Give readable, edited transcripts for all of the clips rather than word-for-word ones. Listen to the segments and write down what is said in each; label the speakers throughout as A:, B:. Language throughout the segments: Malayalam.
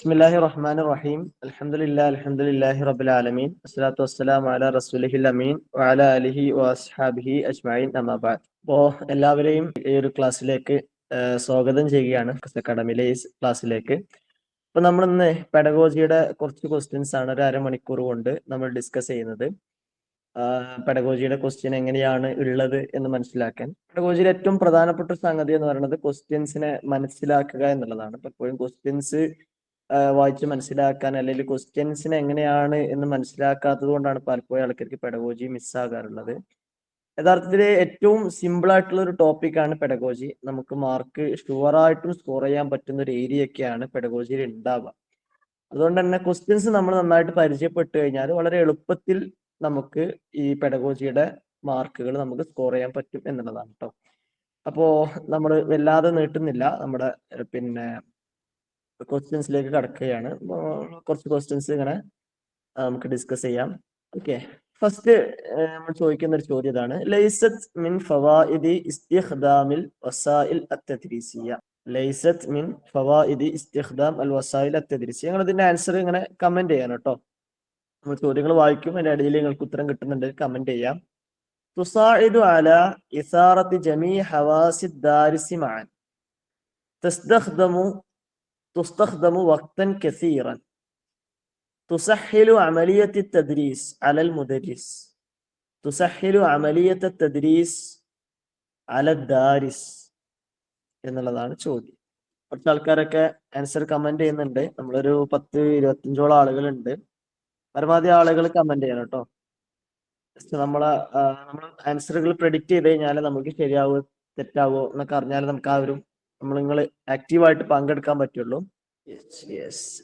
A: ബിസ്മില്ലാഹിർ റഹ്മാനിർ റഹീം അൽഹംദുലില്ലാഹി റബ്ബിൽ ആലമീൻ വസ്സലാത്തു വസ്സലാമു അലാ റസൂലിഹിൽ അമീൻ വഅലാ ആലിഹി വഅസ്ഹാബിഹി അജ്മഈൻ അമ്മാ ബഅദ്. അപ്പോൾ എല്ലാവരെയും ഈ ഒരു ക്ലാസ്സിലേക്ക് സ്വാഗതം ചെയ്യുകയാണ്, അക്കാഡമിയിലെ ഈ ക്ലാസ്സിലേക്ക്. അപ്പോൾ നമ്മൾ ഇന്ന് പെഡഗോജിയുടെ കുറച്ച് ക്വസ്റ്റ്യൻസ് ആണ് ഒരു അരമണിക്കൂർ കൊണ്ട് നമ്മൾ ഡിസ്കസ് ചെയ്യുന്നത്. പെഡഗോജിയുടെ ക്വസ്റ്റ്യൻ എങ്ങനെയാണ് ഉള്ളത് എന്ന് മനസ്സിലാക്കാൻ. പെഡഗോജിയുടെ ഏറ്റവും പ്രധാനപ്പെട്ട സംഗതി എന്ന് പറയുന്നത് ക്വസ്റ്റ്യൻസിനെ മനസ്സിലാക്കുക എന്നുള്ളതാണ്. പലപ്പോഴും ക്വസ്റ്റ്യൻസ് വായിച്ച് മനസ്സിലാക്കാൻ അല്ലെങ്കിൽ ക്വസ്റ്റ്യൻസിനെ എങ്ങനെയാണ് എന്ന് മനസ്സിലാക്കാത്തത് കൊണ്ടാണ് പലപ്പോഴും ആൾക്കാർക്ക് പെഡഗോജി മിസ്സാകാറുള്ളത്. യഥാർത്ഥത്തിൽ ഏറ്റവും സിമ്പിൾ ആയിട്ടുള്ള ഒരു ടോപ്പിക്കാണ് പെഡഗോജി. നമുക്ക് മാർക്ക് ഷുവറായിട്ടും സ്കോർ ചെയ്യാൻ പറ്റുന്ന ഒരു ഏരിയയൊക്കെയാണ് പെഡഗോജിയിൽ ഉണ്ടാവുക. അതുകൊണ്ട് തന്നെ ക്വസ്റ്റ്യൻസ് നമ്മൾ നന്നായിട്ട് പരിചയപ്പെട്ട് കഴിഞ്ഞാൽ വളരെ എളുപ്പത്തിൽ നമുക്ക് ഈ പെഡഗോജിയുടെ മാർക്കുകൾ നമുക്ക് സ്കോർ ചെയ്യാൻ പറ്റും എന്നുള്ളതാണ് കേട്ടോ. അപ്പോൾ നമ്മൾ വല്ലാതെ നീട്ടുന്നില്ല, നമ്മുടെ ക്വസ്റ്റ്യൻസിലേക്ക് കടക്കുകയാണ്. കുറച്ച് ക്വസ്റ്റ്യൻസ് ഇങ്ങനെ നമുക്ക് ഡിസ്കസ് ചെയ്യാം. ഓക്കെ, ഫസ്റ്റ് നമ്മൾ ചോദിക്കുന്ന ഒരു ചോദ്യം ഇതാണ്: ലൈസത്ത് മിൻ ഫവാഇദി ഇസ്തിഖ്ദാമിൽ വസായിൽ അത്തദ്രീസിയ. ലൈസത്ത് മിൻ ഫവാഇദി ഇസ്തിഖ്ദാം അൽ വസായിൽ അത്തദ്രീസിയ. നിങ്ങൾ ഇതിന്റെ ആൻസർ ഇങ്ങനെ കമന്റ് ചെയ്യാൻ കേട്ടോ. നമ്മൾ ചോദ്യങ്ങൾ വായിക്കും, അതിന്റെ ഇടയിൽ നിങ്ങൾക്ക് ഉത്തരം കിട്ടുന്നുണ്ട്, കമന്റ് ചെയ്യാം. തുസാഇദു അലാ ഇസാറത്തി ജമീ ഹവാസി ദാരിസി മഅൻ تستخدم وقتا كثيرا تسهل عملية التدريس على المدرس تسهل عملية التدريس على الدارس എന്നുള്ളതാണ് ചോദ്യം. കുറച്ച് ആൾക്കാരൊക്കെ ആൻസർ കമന്റ് ചെയ്യുന്നുണ്ട്. നമ്മളൊരു 10-25 ആളുകളുണ്ട്. പരമാവധി ആളുകൾ കമന്റ് ചെയ്യണം കേട്ടോ. നമ്മൾ ആൻസറുകൾ പ്രെഡിക്റ്റ് ചെയ്ത് കഴിഞ്ഞാൽ നമുക്ക് ശരിയാവോ തെറ്റാവോ എന്നൊക്കെ അറിഞ്ഞാൽ നമുക്ക് ആ ഒരു നിങ്ങൾ ആക്റ്റീവായിട്ട് പങ്കെടുക്കാൻ പറ്റുള്ളൂ.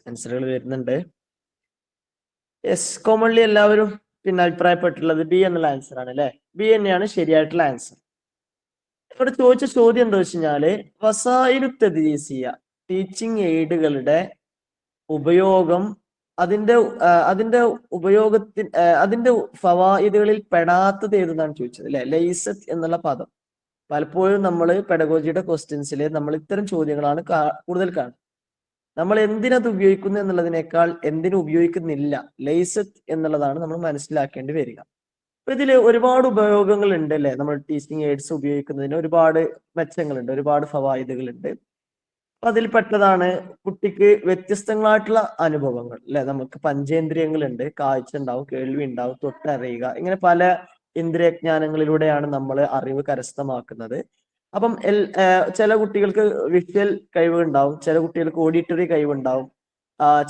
A: ആൻസറുകൾ വരുന്നുണ്ട്. കോമൺലി എല്ലാവരും അഭിപ്രായപ്പെട്ടുള്ളത് ബി എന്നുള്ള ആൻസർ ആണ് അല്ലെ. ബി തന്നെയാണ് ശരിയായിട്ടുള്ള ആൻസർ. ഇവിടെ ചോദിച്ച ചോദ്യം എന്താ വെച്ച് കഴിഞ്ഞാല് വസായിലു തദ്രീസിയ, ടീച്ചിങ് എയ്ഡുകളുടെ ഉപയോഗം, അതിന്റെ ഉപയോഗത്തിന് അതിന്റെ ഫവായിദുകളിൽ പെടാത്തത് ഏതെന്നാണ് ചോദിച്ചത് അല്ലെ. ലൈസത്ത് എന്നുള്ള പദം പലപ്പോഴും നമ്മൾ പെഡഗോജിയുടെ ക്വസ്റ്റ്യൻസിൽ നമ്മൾ ഇത്തരം ചോദ്യങ്ങളാണ് കൂടുതൽ കാണുന്നത്. നമ്മൾ എന്തിനത് ഉപയോഗിക്കുന്നു എന്നുള്ളതിനേക്കാൾ എന്തിനു ഉപയോഗിക്കുന്നില്ല, ലൈസത്ത് എന്നുള്ളതാണ് നമ്മൾ മനസ്സിലാക്കേണ്ടി വരിക. അപ്പൊ ഇതിൽ ഒരുപാട് ഉപയോഗങ്ങൾ ഉണ്ട് അല്ലെ. നമ്മൾ ടീച്ചിങ് എയ്ഡ്സ് ഉപയോഗിക്കുന്നതിന് ഒരുപാട് മെച്ചങ്ങളുണ്ട്, ഒരുപാട് ഫവായിദുകളുണ്ട്. അപ്പൊ അതിൽ പെട്ടതാണ് കുട്ടിക്ക് വ്യത്യസ്തങ്ങളായിട്ടുള്ള അനുഭവങ്ങൾ അല്ലെ. നമുക്ക് പഞ്ചേന്ദ്രിയങ്ങളുണ്ട്, കാഴ്ച ഉണ്ടാവും, കേൾവി ഉണ്ടാവും, തൊട്ടറിയുക, ഇങ്ങനെ പല ഇന്ദ്രിയജ്ഞാനങ്ങളിലൂടെയാണ് നമ്മൾ അറിവ് കരസ്ഥമാക്കുന്നത്. അപ്പം ചില കുട്ടികൾക്ക് വിഷ്വൽ കഴിവുണ്ടാവും, ചില കുട്ടികൾക്ക് ഓഡിറ്ററി കഴിവുണ്ടാവും,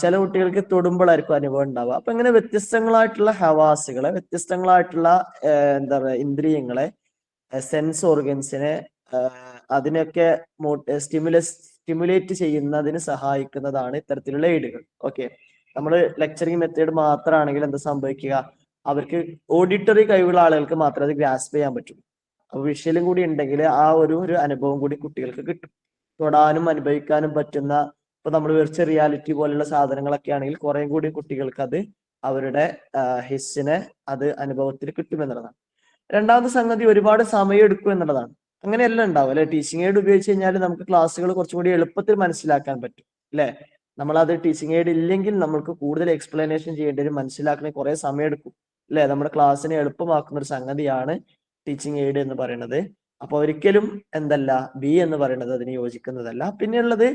A: ചില കുട്ടികൾക്ക് തൊടുമ്പോഴായിരിക്കും അനുഭവം ഉണ്ടാവുക. അപ്പൊ ഇങ്ങനെ വ്യത്യസ്തങ്ങളായിട്ടുള്ള ഹവാസുകളെ, വ്യത്യസ്തങ്ങളായിട്ടുള്ള എന്താ പറയുക ഇന്ദ്രിയങ്ങളെ, സെൻസ് ഓർഗൻസിനെ അതിനൊക്കെ സ്റ്റിമുലേറ്റ് ചെയ്യുന്നതിന് സഹായിക്കുന്നതാണ് ഇത്തരത്തിലുള്ള എയ്ഡുകൾ. ഓക്കെ, നമ്മൾ ലെക്ചറിങ് മെത്തേഡ് മാത്രമാണെങ്കിൽ എന്താ സംഭവിക്കുക, അവർക്ക് ഓഡിറ്ററി കഴിവുള്ള ആളുകൾക്ക് മാത്രമേ അത് ഗ്രാസ്പ് ചെയ്യാൻ പറ്റൂ. അപ്പൊ വിഷ്വലും കൂടി ഉണ്ടെങ്കിൽ ആ ഒരു അനുഭവം കൂടി കുട്ടികൾക്ക് കിട്ടും. തൊടാനും അനുഭവിക്കാനും പറ്റുന്ന, ഇപ്പൊ നമ്മൾ വെർച്വൽ റിയാലിറ്റി പോലുള്ള സാധനങ്ങളൊക്കെ ആണെങ്കിൽ കുറെ കൂടി കുട്ടികൾക്ക് അത് അവരുടെ ഹിസ്സിനെ അത് അനുഭവത്തിൽ കിട്ടുമെന്നുള്ളതാണ്. രണ്ടാമത്തെ സംഗതി ഒരുപാട് സമയം എടുക്കും എന്നുള്ളതാണ്. അങ്ങനെയല്ല ഉണ്ടാവും അല്ലെ. ടീച്ചിങ് എയ്ഡ് ഉപയോഗിച്ച് കഴിഞ്ഞാൽ നമുക്ക് ക്ലാസ്സുകൾ കുറച്ചും കൂടി എളുപ്പത്തിൽ മനസ്സിലാക്കാൻ പറ്റും അല്ലെ. നമ്മളത് ടീച്ചിങ് എയ്ഡ് ഇല്ലെങ്കിൽ നമ്മൾക്ക് കൂടുതൽ എക്സ്പ്ലനേഷൻ ചെയ്യേണ്ടി വരും, മനസ്സിലാക്കണേ കുറെ സമയം എടുക്കും അല്ലെ. നമ്മുടെ ക്ലാസ്സിനെ എളുപ്പമാക്കുന്ന ഒരു സംഗതിയാണ് ടീച്ചിങ് എയ്ഡ് എന്ന് പറയുന്നത്. അപ്പൊ ഒരിക്കലും എന്തല്ല, ബി എന്ന് പറയുന്നത് അതിന് യോജിക്കുന്നതല്ല. പിന്നെയുള്ളത്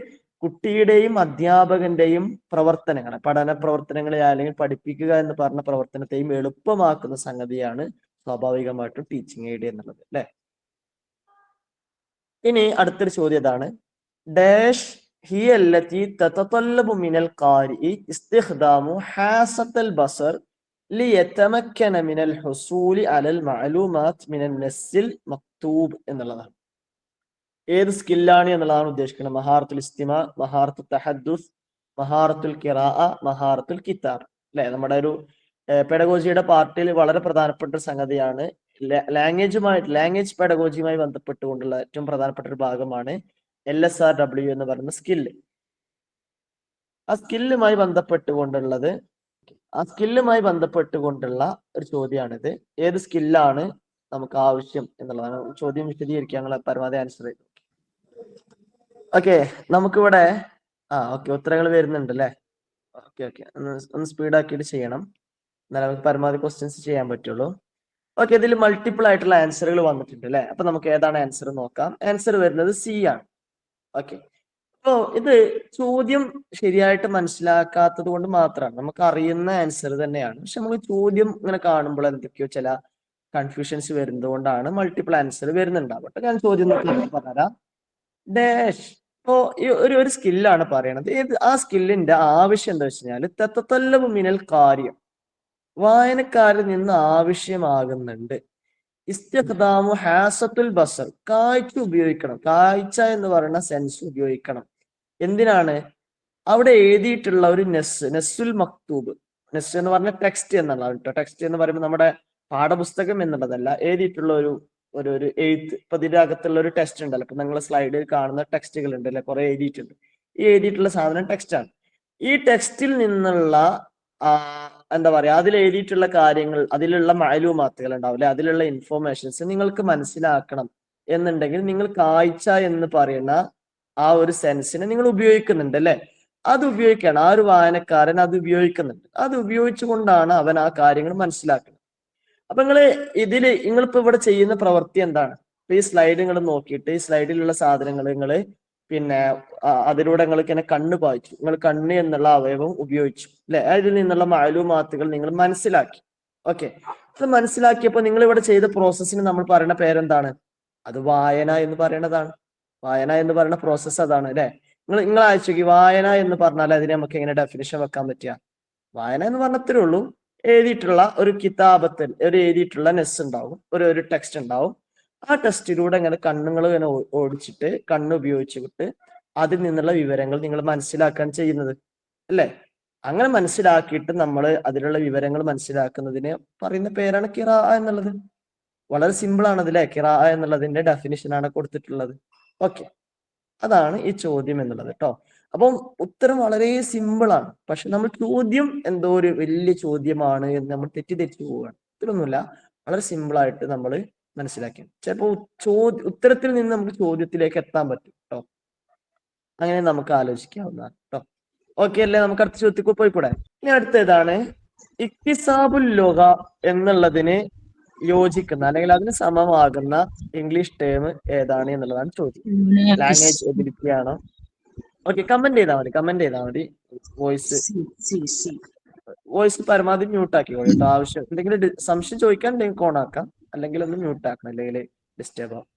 A: കുട്ടിയുടെയും അധ്യാപകന്റെയും പ്രവർത്തനങ്ങൾ, പഠന പ്രവർത്തനങ്ങളെ അല്ലെങ്കിൽ പഠിപ്പിക്കുക എന്ന് പറഞ്ഞ പ്രവർത്തനത്തെയും എളുപ്പമാക്കുന്ന സംഗതിയാണ് സ്വാഭാവികമായിട്ടും ടീച്ചിങ് എയ്ഡ് എന്നുള്ളത് അല്ലെ. ഇനി അടുത്തൊരു ചോദ്യം ഇതാണ്: ഡാഷ് هي التي تتطلب من القارئ استخدام حاسة البصر ليتمكن من الحصول على المعلومات من النص المكتوب എന്നുള്ളതാണ്. ഏത് സ്കില്ലാണ് എന്നുള്ളതാണ് ഉദ്ദേശിക്കുന്നത്. മഹാറത്തുൽ ഇസ്തിമാ, മഹാറത്തുൽ തഹദ്ദുസ്, മഹാറത്തുൽ ഖിറാഅ, മഹാറത്തുൽ കിതാബ് അല്ലെ. നമ്മുടെ ഒരു പെഡഗോജിയുടെ പാർട്ടിൽ വളരെ പ്രധാനപ്പെട്ട ഒരു സംഗതിയാണ് ലാംഗ്വേജ് പെഡഗോജിയുമായി ബന്ധപ്പെട്ടുകൊണ്ടുള്ള ഏറ്റവും പ്രധാനപ്പെട്ട ഒരു ഭാഗമാണ് LSRW എന്ന് പറയുന്ന സ്കില്ല്. ആ സ്കില്ലുമായി ബന്ധപ്പെട്ടുകൊണ്ടുള്ള ഒരു ചോദ്യമാണിത്. ഏത് സ്കില്ലാണ് നമുക്ക് ആവശ്യം എന്നുള്ളതാണ് ചോദ്യം. വിശദീകരിക്കാൻ പരമാവധി ആൻസർ ചെയ്തു. ഓക്കെ, നമുക്കിവിടെ ഓക്കെ, ഉത്തരങ്ങൾ വരുന്നുണ്ട് അല്ലേ? ഓക്കെ, ഒന്ന് സ്പീഡ് ആക്കിയിട്ട് ചെയ്യണം, എന്നാലും നമുക്ക് പരമാവധി ക്വസ്റ്റ്യൻസ് ചെയ്യാൻ പറ്റുള്ളൂ. ഓക്കെ, ഇതിൽ മൾട്ടിപ്പിൾ ആയിട്ടുള്ള ആൻസറുകൾ വന്നിട്ടുണ്ട് അല്ലെ? അപ്പൊ നമുക്ക് ഏതാണ് ആൻസർ നോക്കാം. ആൻസർ വരുന്നത് സി ആണ്. ഓക്കെ, അപ്പോ ഇത് ചോദ്യം ശരിയായിട്ട് മനസ്സിലാക്കാത്തത് കൊണ്ട് മാത്രമാണ്. നമുക്ക് അറിയുന്ന ആൻസർ തന്നെയാണ്, പക്ഷെ നമുക്ക് ചോദ്യം ഇങ്ങനെ കാണുമ്പോൾ എന്തൊക്കെയോ ചില കൺഫ്യൂഷൻസ് വരുന്നത് കൊണ്ടാണ് മൾട്ടിപ്പിൾ ആൻസർ വരുന്നുണ്ടാവട്ടെ. ഞാൻ ചോദ്യം പറഞ്ഞുതരാം. ഡാഷ്. ഇപ്പോ ഈ ഒരു സ്കില്ലാണ് പറയണത്. ആ സ്കില്ലിന്റെ ആവശ്യം എന്താ വെച്ച് കഴിഞ്ഞാൽ തത്തല്ലബു മിനൽ കാര്യം, വായനക്കാരിൽ നിന്ന് ആവശ്യമാകുന്നുണ്ട്. ഇസ്തിഖ്ദാമു ഹാസത്തുൽ ബസർ, കാഴ്ച ഉപയോഗിക്കണം. കാഴ്ച എന്ന് പറയുന്ന സെൻസ് ഉപയോഗിക്കണം. എന്തിനാണ്? അവിടെ എഴുതിയിട്ടുള്ള ഒരു നെസ്സുൽ മക്തൂബ്. നെസ് എന്ന് പറഞ്ഞ ടെക്സ്റ്റ് എന്നുള്ളതാണ് കേട്ടോ. ടെക്സ്റ്റ് എന്ന് പറയുമ്പോൾ നമ്മുടെ പാഠപുസ്തകം എന്നുള്ളതല്ല, എഴുതിയിട്ടുള്ള ഒരു എഴുത്ത്. ഇപ്പൊ ഇതിന്റെ അകത്തുള്ള ഒരു ടെക്സ്റ്റ് ഉണ്ടല്ലോ, ഇപ്പൊ നിങ്ങൾ സ്ലൈഡിൽ കാണുന്ന ടെക്സ്റ്റുകൾ ഉണ്ട് അല്ലെ, കുറെ എഴുതിയിട്ടുണ്ട്. ഈ എഴുതിയിട്ടുള്ള സാധനം ടെക്സ്റ്റ് ആണ്. ഈ ടെക്സ്റ്റിൽ നിന്നുള്ള എന്താ പറയാ, അതിൽ എഴുതിയിട്ടുള്ള കാര്യങ്ങൾ, അതിലുള്ള മാലൂമാത്തുകൾ ഉണ്ടാവില്ലേ, അതിലുള്ള ഇൻഫോർമേഷൻസ് നിങ്ങൾക്ക് മനസ്സിലാക്കണം എന്നുണ്ടെങ്കിൽ നിങ്ങൾ കാഴ്ച എന്ന് പറയുന്ന ആ ഒരു സെൻസിനെ നിങ്ങൾ ഉപയോഗിക്കുന്നുണ്ട് അല്ലെ? അത് ഉപയോഗിക്കുകയാണ്. ആ ഒരു വായനക്കാരൻ അത് ഉപയോഗിക്കുന്നുണ്ട്. അത് ഉപയോഗിച്ചുകൊണ്ടാണ് അവൻ ആ കാര്യങ്ങൾ മനസ്സിലാക്കുന്നത്. അപ്പൊ നിങ്ങളിപ്പോ ഇവിടെ ചെയ്യുന്ന പ്രവൃത്തി എന്താണ്? ഈ സ്ലൈഡ് നിങ്ങൾ നോക്കിയിട്ട് ഈ സ്ലൈഡിലുള്ള സാധനങ്ങൾ പിന്നെ അതിലൂടെ നിങ്ങൾക്ക് ഇങ്ങനെ കണ്ണ് പായിച്ചു. നിങ്ങൾ കണ്ണ് എന്നുള്ള അവയവം ഉപയോഗിച്ചു അല്ലെ? അതിൽ നിന്നുള്ള മാലൂമാത്തുകൾ നിങ്ങൾ മനസ്സിലാക്കി. ഓക്കെ, അത് മനസ്സിലാക്കിയപ്പോൾ നിങ്ങൾ ഇവിടെ ചെയ്ത പ്രോസസ്സിന് നമ്മൾ പറയുന്ന പേരെന്താണ്? അത് വായന എന്ന് പറയുന്നതാണ്. വായന എന്ന് പറയുന്ന പ്രോസസ്സ് അതാണ് അല്ലെ? നിങ്ങൾ അയച്ചു വായന എന്ന് പറഞ്ഞാൽ അതിന് നമുക്ക് എങ്ങനെ ഡെഫിനിഷൻ വെക്കാൻ പറ്റുക? വായന എന്ന് പറഞ്ഞത്രേ ഉള്ളൂ, എഴുതിയിട്ടുള്ള ഒരു കിതാബത്തിൽ എഴുതിയിട്ടുള്ള നെസ് ഉണ്ടാവും, ഒരു ടെക്സ്റ്റ് ഉണ്ടാവും. ആ ടെക്സ്റ്റിലൂടെ ഇങ്ങനെ കണ്ണുകൾ ഇങ്ങനെ ഓടിച്ചിട്ട് കണ്ണ് ഉപയോഗിച്ചിട്ട് അതിൽ നിന്നുള്ള വിവരങ്ങൾ നിങ്ങൾ മനസ്സിലാക്കാൻ ചെയ്യുന്നത് അല്ലേ? അങ്ങനെ മനസ്സിലാക്കിയിട്ട് നമ്മൾ അതിലുള്ള വിവരങ്ങൾ മനസ്സിലാക്കുന്നതിന് പറയുന്ന പേരാണ് ഖിറാ എന്നുള്ളത്. വളരെ സിമ്പിൾ ആണ് അല്ലേ? ഖിറാ എന്നുള്ളതിന്റെ ഡെഫിനിഷനാണ് കൊടുത്തിട്ടുള്ളത്. ഓക്കെ, അതാണ് ഈ ചോദ്യം എന്നുള്ളത് കേട്ടോ. അപ്പം ഉത്തരം വളരെ സിമ്പിൾ ആണ്, പക്ഷെ നമ്മൾ ചോദ്യം എന്തോ ഒരു വലിയ ചോദ്യമാണ് എന്ന് നമ്മൾ തെറ്റിദ്ധരിച്ചു പോവുകയാണ്. ഇത്രയൊന്നുമില്ല, വളരെ സിമ്പിൾ ആയിട്ട് നമ്മൾ മനസ്സിലാക്കി. ചിലപ്പോൾ ഉത്തരത്തിൽ നിന്ന് നമുക്ക് ചോദ്യത്തിലേക്ക് എത്താൻ പറ്റും കേട്ടോ. അങ്ങനെ നമുക്ക് ആലോചിക്കാവുന്നതാണ് കേട്ടോ. ഓക്കെ അല്ലേ? നമുക്ക് അടുത്ത ചോദ്യത്തിൽ പോയിക്കൂടെ? ഇനി അടുത്തതാണ് ഇക്തിസാബുൽ ലുഗ എന്നുള്ളതിന് യോജിക്കുന്ന അല്ലെങ്കിൽ അതിന് സമമാകുന്ന ഇംഗ്ലീഷ് ടേം ഏതാണ് എന്നുള്ളതാണ് ചോദ്യം. ലാംഗ്വേജ് എബിലിറ്റി ആണോ? ഓക്കെ, കമന്റ് ചെയ്താൽ മതി. വോയിസ് പരമാവധി മ്യൂട്ട് ആക്കിക്കോളൂ കേട്ടോ. ആവശ്യം എന്തെങ്കിലും സംശയം ചോദിക്കാൻ ഉണ്ടെങ്കിൽ ഓൺ ആക്കാം, അല്ലെങ്കിൽ ഒന്ന് മ്യൂട്ട് ആക്കണം, അല്ലെങ്കിൽ ഡിസ്റ്റർബ് ആവും.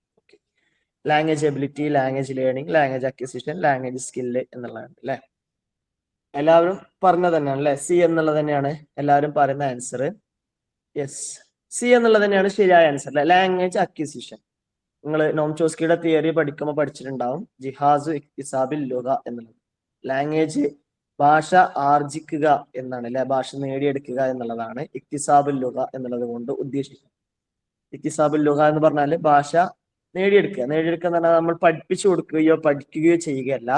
A: Language ability, language learning, language acquisition, language skill എന്നുള്ളതാണ് അല്ലെ? എല്ലാവരും പറഞ്ഞത് തന്നെയാണ് അല്ലെ? സി എന്നുള്ളത് തന്നെയാണ് എല്ലാവരും പറയുന്ന ആൻസർ. യെസ്, സി എന്നുള്ളത് തന്നെയാണ് ശരിയായ ആൻസർ അല്ലെ? Language acquisition. നിങ്ങൾ നോം ചോസ്കിയുടെ തിയറി പഠിക്കുമ്പോൾ പഠിച്ചിട്ടുണ്ടാവും, ജിഹാസു ഇക്തിസാബിൽ ലുഗ എന്നുള്ളത്. ലാംഗ്വേജ്, ഭാഷ ആർജിക്കുക എന്നാണ് അല്ലെ? ഭാഷ നേടിയെടുക്കുക എന്നുള്ളതാണ് ഇക്തിസാബുൽ ലുഗ എന്നുള്ളത് കൊണ്ട് ഉദ്ദേശിക്കുന്നത്. ഇക്തിസാബുൽ ലുഗ എന്ന് പറഞ്ഞാൽ ഭാഷ നേടിയെടുക്കുക എന്ന് പറഞ്ഞാൽ നമ്മൾ പഠിപ്പിച്ചു കൊടുക്കുകയോ പഠിക്കുകയോ ചെയ്യുകയല്ല,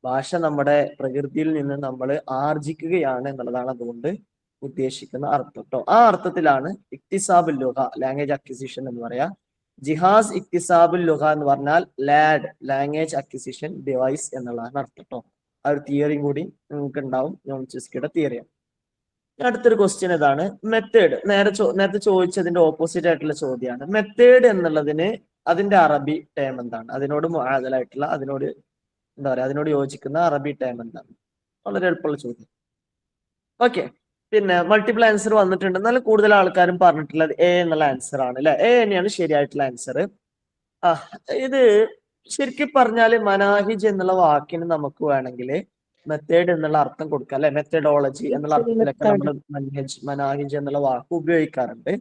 A: ഭാഷ നമ്മുടെ പ്രകൃതിയിൽ നിന്ന് നമ്മൾ ആർജിക്കുകയാണ് എന്നുള്ളതാണ് അതുകൊണ്ട് ഉദ്ദേശിക്കുന്ന അർത്ഥം കേട്ടോ. ആ അർത്ഥത്തിലാണ് ഇക്തിസാബുൽ ലുഗ, ലാംഗ്വേജ് അക്വിസിഷൻ എന്ന് പറയാ. ജിഹാസ് ഇക്തിസാബുൽ ലുഗ എന്ന് പറഞ്ഞാൽ ലാഡ്, ലാംഗ്വേജ് അക്വിസിഷൻ ഡിവൈസ് എന്നുള്ളതാണ് അർത്ഥം കേട്ടോ. ആ ഒരു തിയറിയും കൂടി നിങ്ങൾക്ക് ഉണ്ടാവും, ചോംസ്കിയുടെ തിയറിയാണ്. അടുത്തൊരു ക്വസ്റ്റ്യൻ ഇതാണ്, മെത്തേഡ്. നേരത്തെ ചോദിച്ചതിന്റെ ഓപ്പോസിറ്റ് ആയിട്ടുള്ള ചോദ്യമാണ്. മെത്തേഡ് എന്നുള്ളതിന് അതിന്റെ അറബി ടേം എന്താണ്? അതിനോട് മുആദലായിട്ടുള്ള, അതിനോട് എന്താ പറയാ, അതിനോട് യോജിക്കുന്ന അറബി ടേം എന്താണ്? വളരെ എളുപ്പമുള്ള ചോദ്യം. ഓക്കെ, പിന്നെ മൾട്ടിപ്പിൾ ആൻസർ വന്നിട്ടുണ്ട്. എന്നാലും കൂടുതൽ ആൾക്കാരും പറഞ്ഞിട്ടുള്ളത് എ എന്നുള്ള ആൻസർ ആണ് അല്ലെ? എ തന്നെയാണ് ശരിയായിട്ടുള്ള ആൻസർ. ഇത് ശരിക്കും പറഞ്ഞാല് മനാഹിജ് എന്നുള്ള വാക്കിന് നമുക്ക് വേണമെങ്കിൽ മെത്തേഡ് എന്നുള്ള അർത്ഥം കൊടുക്കാം അല്ലെ? മെത്തഡോളജി എന്നുള്ള അർത്ഥത്തിലൊക്കെ നമ്മൾ മനാഹിജ് എന്നുള്ള വാക്ക് ഉപയോഗിക്കാറുണ്ട്.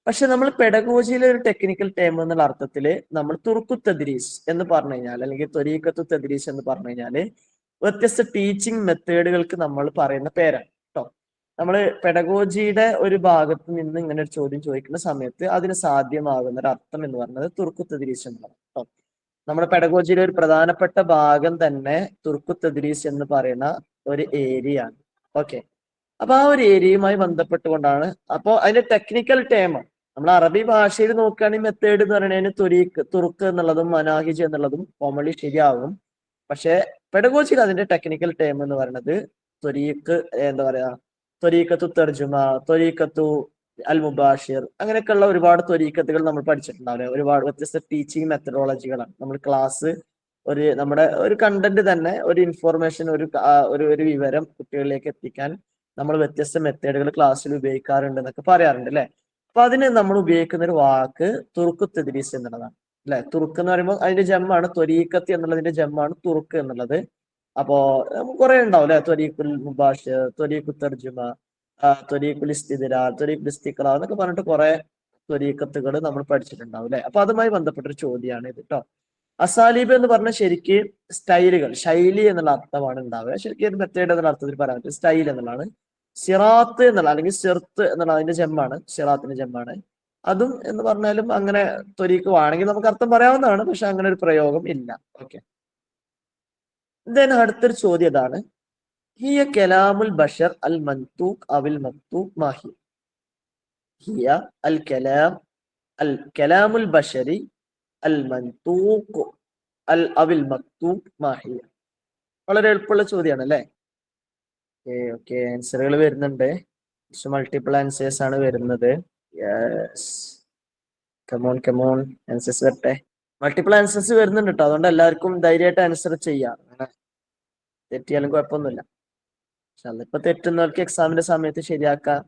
A: പക്ഷെ നമ്മൾ പെഡഗോജിയിലെ ഒരു ടെക്നിക്കൽ ടേം എന്നുള്ള അർത്ഥത്തിൽ നമ്മൾ തുർക്കു തദ്രീസ് എന്ന് പറഞ്ഞു കഴിഞ്ഞാൽ, അല്ലെങ്കിൽ ത്വരീഖത്തു തദ്രീസ് എന്ന് പറഞ്ഞു കഴിഞ്ഞാല് വ്യത്യസ്ത ടീച്ചിങ് മെത്തേഡുകൾക്ക് നമ്മൾ പറയുന്ന പേരാണ് കേട്ടോ. നമ്മൾ പെഡഗോജിയുടെ ഒരു ഭാഗത്ത് നിന്ന് ഇങ്ങനെ ഒരു ചോദ്യം ചോദിക്കുന്ന സമയത്ത് അതിന് സാധ്യമാകുന്ന ഒരു അർത്ഥം എന്ന് പറയുന്നത് തുർക്കു തദ്രീസ് എന്നുള്ളതാണ് കേട്ടോ. നമ്മുടെ പെഡഗോജിയിലെ ഒരു പ്രധാനപ്പെട്ട ഭാഗം തന്നെ തുർക്കു തദ്രീസ് എന്ന് പറയുന്ന ഒരു ഏരിയ ആണ്. ഓക്കെ, അപ്പൊ ആ ഒരു ഏരിയയുമായി ബന്ധപ്പെട്ടുകൊണ്ടാണ്. അപ്പോൾ അതിന്റെ ടെക്നിക്കൽ ടേം നമ്മൾ അറബി ഭാഷയിൽ നോക്കുകയാണെങ്കിൽ മെത്തേഡ് എന്ന് പറയുന്നതിന് തുർക്ക് എന്നുള്ളതും മനാഹിജ് എന്നുള്ളതും കോമൺലി ശരിയാകും. പക്ഷെ പെഡഗോജിയിൽ അതിന്റെ ടെക്നിക്കൽ ടേം എന്ന് പറയുന്നത് ത്വരീഖ്, എന്താ പറയാ, ത്വരീഖത്തു തർജുമ, ത്വരീഖത്തു അൽ മുബാഷിർ, അങ്ങനെയൊക്കെയുള്ള ഒരുപാട് ത്വരീഖത്തുകൾ നമ്മൾ പഠിച്ചിട്ടുണ്ടാവില്ലേ. ഒരുപാട് വ്യത്യസ്ത ടീച്ചിങ് മെത്തഡോളജികളാണ്. നമ്മൾ ക്ലാസ് നമ്മുടെ ഒരു കണ്ടന്റ് തന്നെ, ഒരു ഇൻഫോർമേഷൻ, ഒരു വിവരം കുട്ടികളിലേക്ക് എത്തിക്കാൻ നമ്മൾ വ്യത്യസ്ത മെത്തേഡുകൾ ക്ലാസ്സിൽ ഉപയോഗിക്കാറുണ്ട് എന്നൊക്കെ പറയാറുണ്ട് അല്ലെ. അപ്പൊ അതിന് നമ്മൾ ഉപയോഗിക്കുന്ന ഒരു വാക്ക് തുറുക്കു തദ്രീസ് എന്നുള്ളതാണ് അല്ലെ. തുറുക്ക് എന്ന് പറയുമ്പോൾ അതിന്റെ ജമ്മാണ് ത്വരീഖത്ത് എന്നുള്ളതിന്റെ ജമ്മാണ് തുറുക്ക് എന്നുള്ളത്. അപ്പോ കുറെ ഉണ്ടാവും അല്ലെ. ത്വരീഖുൽ മുബാഷിർ, ത്വരീഖു തർജുമ, ത്വരീഖുൽ ഇസ്തിദ്ലാൽ, ത്വരീഖുൽ ഇസ്തിഖ്റാർ എന്നൊക്കെ പറഞ്ഞിട്ട് കുറെ ത്വരീഖത്തുകൾ നമ്മൾ പഠിച്ചിട്ടുണ്ടാവും അല്ലെ. അപ്പൊ അതുമായി ബന്ധപ്പെട്ടൊരു ചോദ്യമാണ് ഇത് കേട്ടോ. അസാലീബ് എന്ന് പറഞ്ഞ ശരിക്ക് സ്റ്റൈലുകൾ, ശൈലി എന്നുള്ള അർത്ഥമാണ് ഉണ്ടാവുക. ശരിക്കും ഒരു മെത്തേഡ് എന്നുള്ള അർത്ഥത്തിൽ പറയാൻ പറ്റും. സ്റ്റൈൽ എന്നുള്ളതാണ്. സിറാത്ത് എന്നുള്ള അല്ലെങ്കിൽ സിർത്ത് എന്നുള്ള അതിന്റെ ജമ്മാണ്, സിറാത്തിന്റെ ജമ്മാണ്. അതും എന്ന് പറഞ്ഞാലും അങ്ങനെ ത്വരീഖ് ആണെങ്കിൽ നമുക്ക് അർത്ഥം പറയാവുന്നതാണ്, പക്ഷെ അങ്ങനെ ഒരു പ്രയോഗം ഇല്ല. ഓക്കെ, ദെൻ അടുത്തൊരു ചോദ്യം ഇതാണ്. ഹിയ കലാമുൽ ബഷർ അൽ മൻതൂഖ് അവിൽ മക്തൂബ് മാഹി. ഹിയ അൽ കലാമുൽ ബഷരി അൽ മൻതൂഖ് അവിൽ മക്തൂബ് മാഹി. വളരെ എളുപ്പമുള്ള ചോദ്യമാണ് അല്ലെ. ഓക്കെ, ആൻസറുകൾ വരുന്നുണ്ട്. മൾട്ടിപ്പിൾ ആൻസേഴ്സ് ആണ് വരുന്നത്. കമോൺ ആൻസേഴ്സ് വരട്ടെ. മൾട്ടിപ്പിൾ ആൻസേഴ്സ് വരുന്നുണ്ട് കേട്ടോ. അതുകൊണ്ട് എല്ലാവർക്കും ധൈര്യമായിട്ട് ആൻസർ ചെയ്യാം. തെറ്റിയാലും കുഴപ്പമൊന്നുമില്ല. പക്ഷെ അതിപ്പോ തെറ്റുന്നവർക്ക് എക്സാമിന്റെ സമയത്ത് ശരിയാക്കാൻ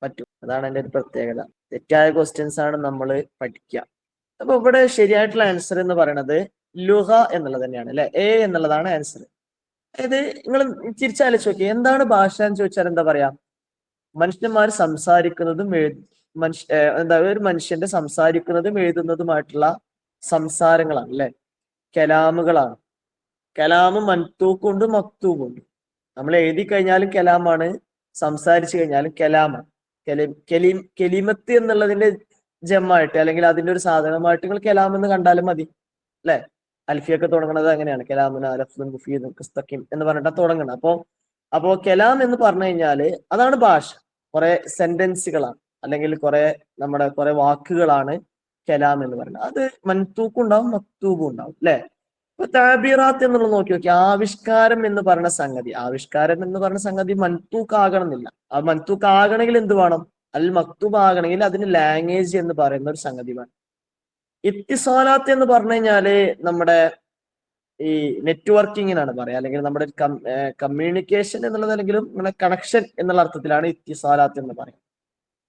A: പറ്റും. അതാണ് എൻ്റെ ഒരു പ്രത്യേകത. തെറ്റായ ക്വസ്റ്റ്യൻസ് ആണ് നമ്മൾ പഠിക്കുക. അപ്പൊ ഇവിടെ ശരിയായിട്ടുള്ള ആൻസർ എന്ന് പറയുന്നത് ലുഹ എന്നുള്ളത് തന്നെയാണ് അല്ലെ. എ എന്നുള്ളതാണ് ആൻസർ. അതായത് നിങ്ങൾ തിരിച്ചാലോചിച്ച് നോക്കി, എന്താണ് ഭാഷ എന്ന് ചോദിച്ചാൽ എന്താ പറയാ, മനുഷ്യന്മാർ സംസാരിക്കുന്നതും ഒരു മനുഷ്യന്റെ സംസാരിക്കുന്നതും എഴുതുന്നതുമായിട്ടുള്ള സംസാരങ്ങളാണ് അല്ലെ, കലാമുകളാണ്. കലാമും മൻതൂക്കും ഉണ്ട്, മക്തൂബും ഉണ്ട്. നമ്മൾ എഴുതി കഴിഞ്ഞാലും കലാമാണ്, സംസാരിച്ചു കഴിഞ്ഞാലും കലാമാണ്. കെലിമത്ത് എന്നുള്ളതിന്റെ ജമ്മായിട്ട് അല്ലെങ്കിൽ അതിന്റെ ഒരു സാധനമായിട്ട് നിങ്ങൾ കലാം എന്ന് കണ്ടാലും മതി അല്ലെ. അൽഫിയൊക്കെ തുടങ്ങുന്നത് അങ്ങനെയാണ്, കലാമുന ലഫ്ദുൻ മുഫീദുൻ മുസ്തഖിം എന്ന് പറഞ്ഞിട്ടാണ് തുടങ്ങുന്നത്. അപ്പോ കലാം എന്ന് പറഞ്ഞു കഴിഞ്ഞാല് അതാണ് ഭാഷ. കുറെ സെന്റൻസുകളാണ് അല്ലെങ്കിൽ കുറെ വാക്കുകളാണ് കലാം എന്ന് പറയുന്നത്. അത് മൻതൂക്കും ഉണ്ടാവും, മക്തൂബും ഉണ്ടാവും അല്ലെ. ഇപ്പൊ താബീറാത്ത് എന്നുള്ളത് നോക്കി ആവിഷ്കാരം എന്ന് പറയുന്ന സംഗതി മൻതൂക്ക് ആകണമെന്നില്ല. ആ മൻതൂക്ക് ആകണമെങ്കിൽ എന്ത് വേണം, അൽ മക്തൂബ് ആകണമെങ്കിൽ അതിന് ലാംഗ്വേജ് എന്ന് പറയുന്ന ഒരു സംഗതി വേണം. ഇത്തിസാലാത്ത് എന്ന് പറഞ്ഞു കഴിഞ്ഞാല് നമ്മുടെ ഈ നെറ്റ്വർക്കിങ്ങിനാണ് പറയാ, അല്ലെങ്കിൽ നമ്മുടെ കമ്മ്യൂണിക്കേഷൻ എന്നുള്ളത്, അല്ലെങ്കിൽ നമ്മുടെ കണക്ഷൻ എന്നുള്ള അർത്ഥത്തിലാണ് ഇത്തിസാലാത്ത് എന്ന് പറയാം.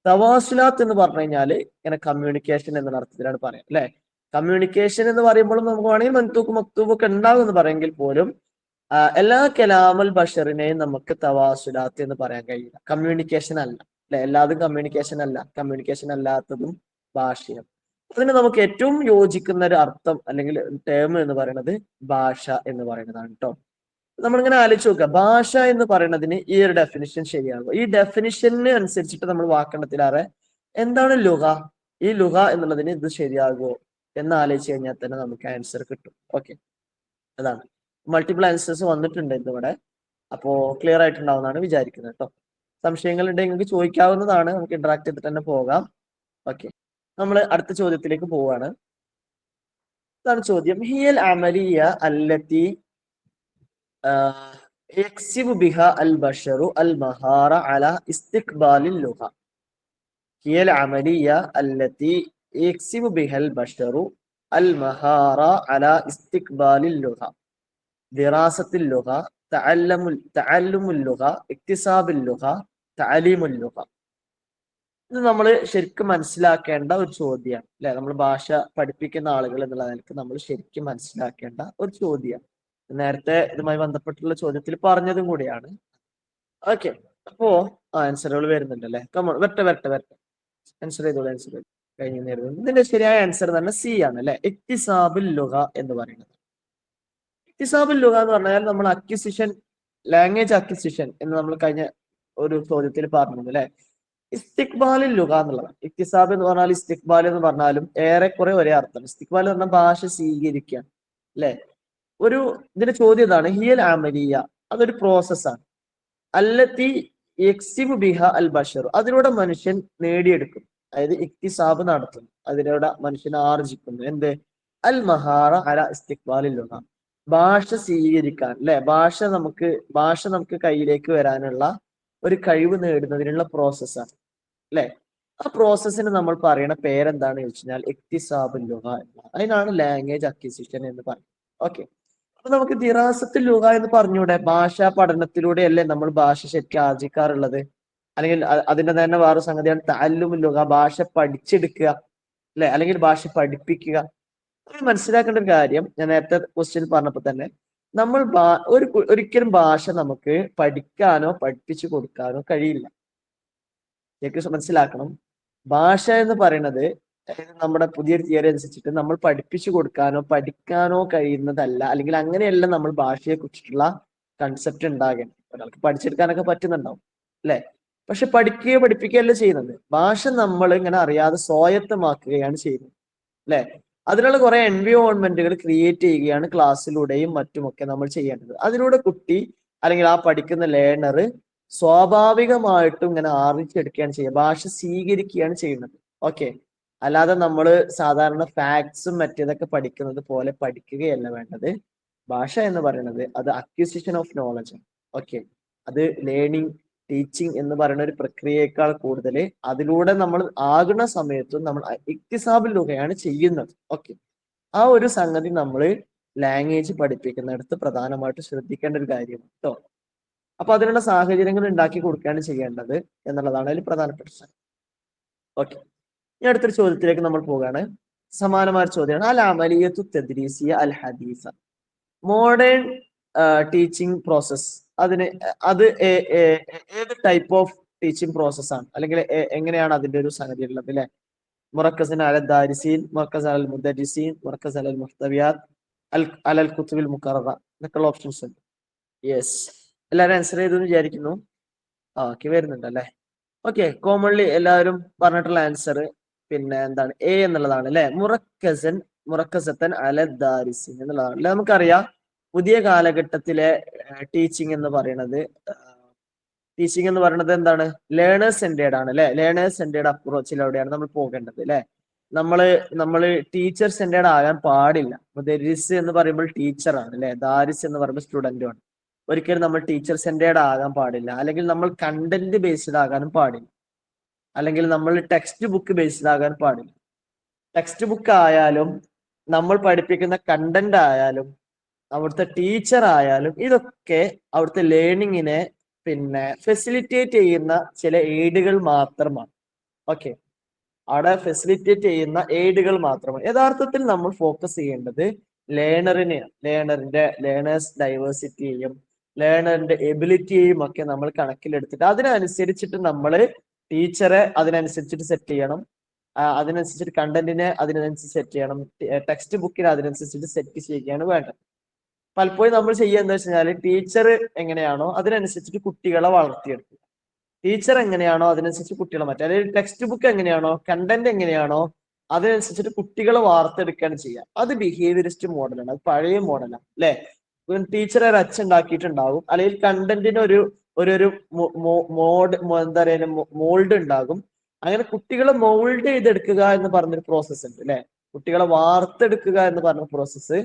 A: തവാസുലാത്ത് എന്ന് പറഞ്ഞു കഴിഞ്ഞാല് ഇങ്ങനെ കമ്മ്യൂണിക്കേഷൻ എന്നുള്ള അർത്ഥത്തിലാണ് പറയാം അല്ലെ. കമ്മ്യൂണിക്കേഷൻ എന്ന് പറയുമ്പോഴും നമുക്ക് വേണമെങ്കിൽ മൻതൂക്ക് മക്തൂബ് ഒക്കെ ഉണ്ടാവും എന്ന് പറയുമെങ്കിൽ പോലും എല്ലാ കലാമുൽ ബഷറിനെയും നമുക്ക് തവാസുലാത്ത് എന്ന് പറയാൻ കഴിയില്ല. കമ്മ്യൂണിക്കേഷൻ അല്ല അല്ലെ, എല്ലാതും കമ്മ്യൂണിക്കേഷൻ അല്ല. കമ്മ്യൂണിക്കേഷൻ അല്ലാത്തതും ഭാഷയും. അതിന് നമുക്ക് ഏറ്റവും യോജിക്കുന്ന ഒരു അർത്ഥം അല്ലെങ്കിൽ ടേം എന്ന് പറയുന്നത് ഭാഷ എന്ന് പറയുന്നതാണ് കേട്ടോ. നമ്മളിങ്ങനെ ആലോചിച്ച് നോക്കുക, ഭാഷ എന്ന് പറയുന്നതിന് ഈ ഒരു ഡെഫിനിഷൻ ശരിയാകും. ഈ ഡെഫിനിഷന് അനുസരിച്ചിട്ട് നമ്മൾ വാക്കണ്ടത്തിലാറെ എന്താണ് ലുഹ, ഈ ലുഹ എന്നുള്ളതിന് ഇത് ശരിയാകുമോ എന്ന് ആലോചിച്ച് കഴിഞ്ഞാൽ തന്നെ നമുക്ക് ആൻസർ കിട്ടും. ഓക്കെ, അതാണ്. മൾട്ടിപ്പിൾ ആൻസേഴ്സ് വന്നിട്ടുണ്ട് ഇന്നിവിടെ. അപ്പോ ക്ലിയർ ആയിട്ടുണ്ടാവുന്നതാണ് വിചാരിക്കുന്നത് കേട്ടോ. സംശയങ്ങൾ ഉണ്ടെങ്കിൽ നിങ്ങൾക്ക് ചോദിക്കാവുന്നതാണ്. നമുക്ക് ഇന്ററാക്ട് ചെയ്തിട്ട് തന്നെ പോകാം. ഓക്കെ, നമ്മൾ അടുത്ത ചോദ്യത്തിലേക്ക് പോവാണ്. ഇതാണ് ചോദ്യം. ഹിയൽ അമലിയ അല്ലത്തി യക്സിബു ബിഹ അൽ ബഷറു അൽ മഹാറ അല ഇസ്തിഖ്ബാലിൽ ലുഹ. ഹിയൽ അമലിയ അല്ലത്തി യക്സിബു ബിഹൽ ബഷറു അൽ മഹാറ അല ഇസ്തിഖ്ബാലിൽ ലുഹ. ദിറാസത്തുൽ ലുഹ, തഅല്ലുമുൽ ലുഹ, ഇക്തിസാബുൽ ലുഹ, തഅലീമുൽ ലുഹ. ഇത് നമ്മൾ ശരിക്കും മനസ്സിലാക്കേണ്ട ഒരു ചോദ്യമാണ് അല്ലെ. നമ്മൾ ഭാഷ പഠിപ്പിക്കുന്ന ആളുകൾ എന്നുള്ള നിലക്ക് നമ്മൾ ശരിക്കും മനസ്സിലാക്കേണ്ട ഒരു ചോദ്യമാണ്. നേരത്തെ ഇതുമായി ബന്ധപ്പെട്ടുള്ള ചോദ്യത്തിൽ പറഞ്ഞതും കൂടിയാണ്. ഓക്കെ, അപ്പോ ആൻസറുകൾ വരുന്നുണ്ട് അല്ലെ. വരട്ടെ ആൻസർ ചെയ്തോളൂ. ആൻസർ കഴിഞ്ഞു നേരുന്നു. ഇതിന്റെ ശരിയായ ആൻസർ തന്നെ സി ആണ് അല്ലെ, ഇക്തിസാബുൽ ലുഹ എന്ന് പറയുന്നത്. ഇക്തിസാബുൽ ലുഹ എന്ന് പറഞ്ഞാൽ നമ്മൾ ലാംഗ്വേജ് അക്വിസിഷൻ എന്ന് നമ്മൾ കഴിഞ്ഞ ഒരു ചോദ്യത്തിൽ പറഞ്ഞു അല്ലെ. ഇസ്തിഖ്ബാലിൽ ലുഹ എന്നുള്ളതാണ്. ഇക്തിസാബ് എന്ന് പറഞ്ഞാൽ ഇസ്തിഖ്ബാൽ എന്ന് പറഞ്ഞാലും ഏറെക്കുറെ ഒരേ അർത്ഥം. ഇസ്തിഖ്ബാൽ എന്ന് പറഞ്ഞാൽ ഭാഷ സ്വീകരിക്കുക അല്ലെ. ഇതിന്റെ ചോദ്യം ഇതാണ്, ഹിയൽ അമലിയ, അതൊരു പ്രോസസ്സാണ്. അല്ലത്തി യക്സിബു ബിഹ അൽ ബഷർ, അതിലൂടെ മനുഷ്യൻ നേടിയെടുക്കും, അതായത് ഇക്തിസാബ് നടത്തുന്നു, അതിലൂടെ മനുഷ്യൻ ആർജിക്കുന്നു എന്ത്, അൽ മഹാറ അല ഇസ്തിഖ്ബാലിൽ ലുഹ, ഭാഷ സ്വീകരിക്കാൻ അല്ലെ, ഭാഷ നമുക്ക് കയ്യിലേക്ക് വരാനുള്ള ഒരു കഴിവ് നേടുന്നതിനുള്ള പ്രോസസ്സാണ് അല്ലെ. ആ പ്രോസസ്സിന് നമ്മൾ പറയുന്ന പേരെന്താണെന്ന് ചോദിച്ചു കഴിഞ്ഞാൽ ഇക്തിസാബുൽ ലുഗ എന്നാണ്. അതിനാണ് ലാംഗ്വേജ് അക്വിസിഷൻ എന്ന് പറയുന്നത്. ഓക്കെ, അപ്പൊ നമുക്ക് ദിറാസത്തുൽ ലുഗ എന്ന് പറഞ്ഞൂടെ? ഭാഷാ പഠനത്തിലൂടെയല്ലേ നമ്മൾ ഭാഷ ശരിക്കും ആർജിക്കാറുള്ളത്? അല്ലെങ്കിൽ അതിന്റെ തന്നെ വേറെ സംഗതിയാണ് തഅല്ലുമുൽ ലുഗ, ഭാഷ പഠിച്ചെടുക്കുക അല്ലെ, അല്ലെങ്കിൽ ഭാഷ പഠിപ്പിക്കുക. നമ്മൾ മനസ്സിലാക്കേണ്ട ഒരു കാര്യം, ഞാൻ നേരത്തെ ക്വസ്റ്റ്യൻ പറഞ്ഞപ്പോൾ തന്നെ, നമ്മൾ ഒരിക്കലും ഭാഷ നമുക്ക് പഠിക്കാനോ പഠിപ്പിച്ചു കൊടുക്കാനോ കഴിയില്ല. ശരിക്കും മനസ്സിലാക്കണം, ഭാഷ എന്ന് പറയുന്നത് നമ്മുടെ പുതിയൊരു തിയറി അനുസരിച്ചിട്ട് നമ്മൾ പഠിപ്പിച്ചു കൊടുക്കാനോ പഠിക്കാനോ കഴിയുന്നതല്ല, അല്ലെങ്കിൽ അങ്ങനെയല്ല നമ്മൾ ഭാഷയെ കുറിച്ചിട്ടുള്ള കൺസെപ്റ്റ് ഉണ്ടാകേണ്ടത്. ഒരാൾക്ക് പഠിച്ചെടുക്കാനൊക്കെ പറ്റുന്നുണ്ടാവും അല്ലെ, പക്ഷെ പഠിക്കുകയോ പഠിപ്പിക്കുകയല്ല ചെയ്യുന്നത്. ഭാഷ നമ്മൾ ഇങ്ങനെ അറിയാതെ സ്വായത്തമാക്കുകയാണ് ചെയ്യുന്നത് അല്ലെ. അതിനുള്ള കുറെ എൻവയോൺമെന്റുകൾ ക്രിയേറ്റ് ചെയ്യുകയാണ് ക്ലാസ്സിലൂടെയും മറ്റുമൊക്കെ നമ്മൾ ചെയ്യേണ്ടത്. അതിലൂടെ കുട്ടി അല്ലെങ്കിൽ ആ പഠിക്കുന്ന ലേണർ സ്വാഭാവികമായിട്ടും ഇങ്ങനെ ആർജിച്ചെടുക്കുകയാണ് ചെയ്യുക, ഭാഷ സ്വീകരിക്കുകയാണ് ചെയ്യുന്നത്. ഓക്കെ, അല്ലാതെ നമ്മൾ സാധാരണ ഫാക്ട്സും മറ്റേതൊക്കെ പഠിക്കുന്നത് പോലെ പഠിക്കുകയല്ല വേണ്ടത്. ഭാഷ എന്ന് പറയുന്നത് അത് അക്വിസിഷൻ ഓഫ് നോളജ് ആണ്. ഓക്കെ, അത് ലേണിംഗ് ടീച്ചിങ് എന്ന് പറയുന്ന ഒരു പ്രക്രിയയേക്കാൾ കൂടുതൽ അതിലൂടെ നമ്മൾ ആകുന്ന സമയത്തും നമ്മൾ ഇക്തിസാബിലൂടെയാണ് ചെയ്യുന്നത്. ഓക്കെ, ആ ഒരു സംഗതി നമ്മൾ ലാംഗ്വേജ് പഠിപ്പിക്കുന്നിടത്ത് പ്രധാനമായിട്ട് ശ്രദ്ധിക്കേണ്ട ഒരു കാര്യമാണ് കേട്ടോ. അപ്പൊ അതിനുള്ള സാഹചര്യങ്ങൾ ഉണ്ടാക്കി കൊടുക്കുകയാണ് ചെയ്യേണ്ടത് എന്നുള്ളതാണ് അതിൽ പ്രധാനപ്പെട്ട സംഗതി. ഓക്കെ, ഇനി അടുത്തൊരു ചോദ്യത്തിലേക്ക് നമ്മൾ പോവുകയാണ്. സമാനമായ ചോദ്യമാണ് അൽ അമലിയത്തു തദ്രീസിയ അൽ ഹദീസ, മോഡേൺ ടീച്ചിങ് പ്രോസസ്. അത് ഏത് ടൈപ്പ് ഓഫ് ടീച്ചിങ് പ്രോസസ് ആണ്, അല്ലെങ്കിൽ എങ്ങനെയാണ് അതിന്റെ ഒരു സംഗതി ഉള്ളത് അല്ലെ? മുറക്കസൻ അലൽ ദാരിസീൻ, മുറക്കസ് അലൽ മുദരിസീൻ, മുറക്കസ് അലൽ മുഹ്തവിയാത്ത്, അലൽ കുത്തുബിൽ മുഖററ, എന്നൊക്കെയുള്ള ഓപ്ഷൻസ് ഉണ്ട്. യെസ്, എല്ലാവരും ആൻസർ ചെയ്തു എന്ന് വിചാരിക്കുന്നു. ഓക്കെ, വരുന്നുണ്ട് അല്ലെ. ഓക്കെ, കോമൺലി എല്ലാവരും പറഞ്ഞിട്ടുള്ള ആൻസർ പിന്നെ എന്താണ്? എ എന്നുള്ളതാണ് അല്ലെ. മുറക്കസത്തൻ അലൽ ദാരിസീൻ എന്നുള്ളതാണ് അല്ലെ. നമുക്കറിയാം പുതിയ കാലഘട്ടത്തിലെ ടീച്ചിങ് എന്ന് പറയുന്നത് എന്താണ്? ലേണേഴ്സ് സെന്റേർഡ് ആണ് അല്ലെ. ലേണേഴ്സ് സെന്റേർഡ് അപ്രോച്ചിലൂടെയാണ് നമ്മൾ പോകേണ്ടത് അല്ലെ. നമ്മള് ടീച്ചർ സെന്റേർഡ് ആകാൻ പാടില്ല. മുദരിസ് എന്ന് പറയുമ്പോൾ ടീച്ചറാണ് അല്ലെ, ദാരിസ് എന്ന് പറയുമ്പോൾ സ്റ്റുഡന്റുമാണ്. ഒരിക്കലും നമ്മൾ ടീച്ചർ സെന്റേർഡ് ആകാൻ പാടില്ല, അല്ലെങ്കിൽ നമ്മൾ കണ്ടന്റ് ബേസ്ഡ് ആകാനും പാടില്ല, അല്ലെങ്കിൽ നമ്മൾ ടെക്സ്റ്റ് ബുക്ക് ബേസ്ഡ് ആകാൻ പാടില്ല. ടെക്സ്റ്റ് ബുക്ക് ആയാലും നമ്മൾ പഠിപ്പിക്കുന്ന കണ്ടന്റ് ആയാലും അവിടുത്തെ ടീച്ചർ ആയാലും ഇതൊക്കെ അവിടുത്തെ ലേണിങ്ങിനെ പിന്നെ ഫെസിലിറ്റേറ്റ് ചെയ്യുന്ന ചില എയ്ഡുകൾ മാത്രമാണ്. ഓക്കെ, അവിടെ ഫെസിലിറ്റേറ്റ് ചെയ്യുന്ന എയ്ഡുകൾ മാത്രമാണ്. യഥാർത്ഥത്തിൽ നമ്മൾ ഫോക്കസ് ചെയ്യേണ്ടത് ലേണറിനെയാണ്. ലേണേഴ്സ് ഡൈവേഴ്സിറ്റിയെയും ലേണറിന്റെ എബിലിറ്റിയെയും ഒക്കെ നമ്മൾ കണക്കിലെടുത്തിട്ട് അതിനനുസരിച്ചിട്ട് നമ്മൾ ടീച്ചറെ അതിനനുസരിച്ചിട്ട് സെറ്റ് ചെയ്യണം, അതിനനുസരിച്ചിട്ട് കണ്ടന്റിനെ അതിനനുസരിച്ച് സെറ്റ് ചെയ്യണം, ടെക്സ്റ്റ് ബുക്കിനെ അതിനനുസരിച്ചിട്ട് സെറ്റ് ചെയ്യുകയാണ് വേണ്ടത്. പലപ്പോഴും നമ്മൾ ചെയ്യുക എന്താ വെച്ച് കഴിഞ്ഞാൽ, ടീച്ചർ എങ്ങനെയാണോ അതിനനുസരിച്ചിട്ട് കുട്ടികളെ വളർത്തിയെടുക്കുക, ടീച്ചർ എങ്ങനെയാണോ അതിനനുസരിച്ച് കുട്ടികളെ മാറ്റുക, അതായത് ടെക്സ്റ്റ് ബുക്ക് എങ്ങനെയാണോ കണ്ടന്റ് എങ്ങനെയാണോ അതിനനുസരിച്ചിട്ട് കുട്ടികളെ വാർത്തെടുക്കുകയാണ് ചെയ്യുക. അത് ബിഹേവിയറിസ്റ്റ് മോഡലാണ്, അത് പഴയ മോഡലാണ് അല്ലെ. ടീച്ചർ ഒരു അച്ചുണ്ടാക്കിയിട്ടുണ്ടാവും, അല്ലെങ്കിൽ കണ്ടന്റിന് ഒരു എന്താ പറയുക മോൾഡ് ഉണ്ടാകും. അങ്ങനെ കുട്ടികളെ മോൾഡ് ചെയ്തെടുക്കുക എന്ന് പറഞ്ഞൊരു പ്രോസസ്സ് ഉണ്ട് അല്ലെ. കുട്ടികളെ വാർത്തെടുക്കുക എന്ന് പറഞ്ഞ പ്രോസസ്സ്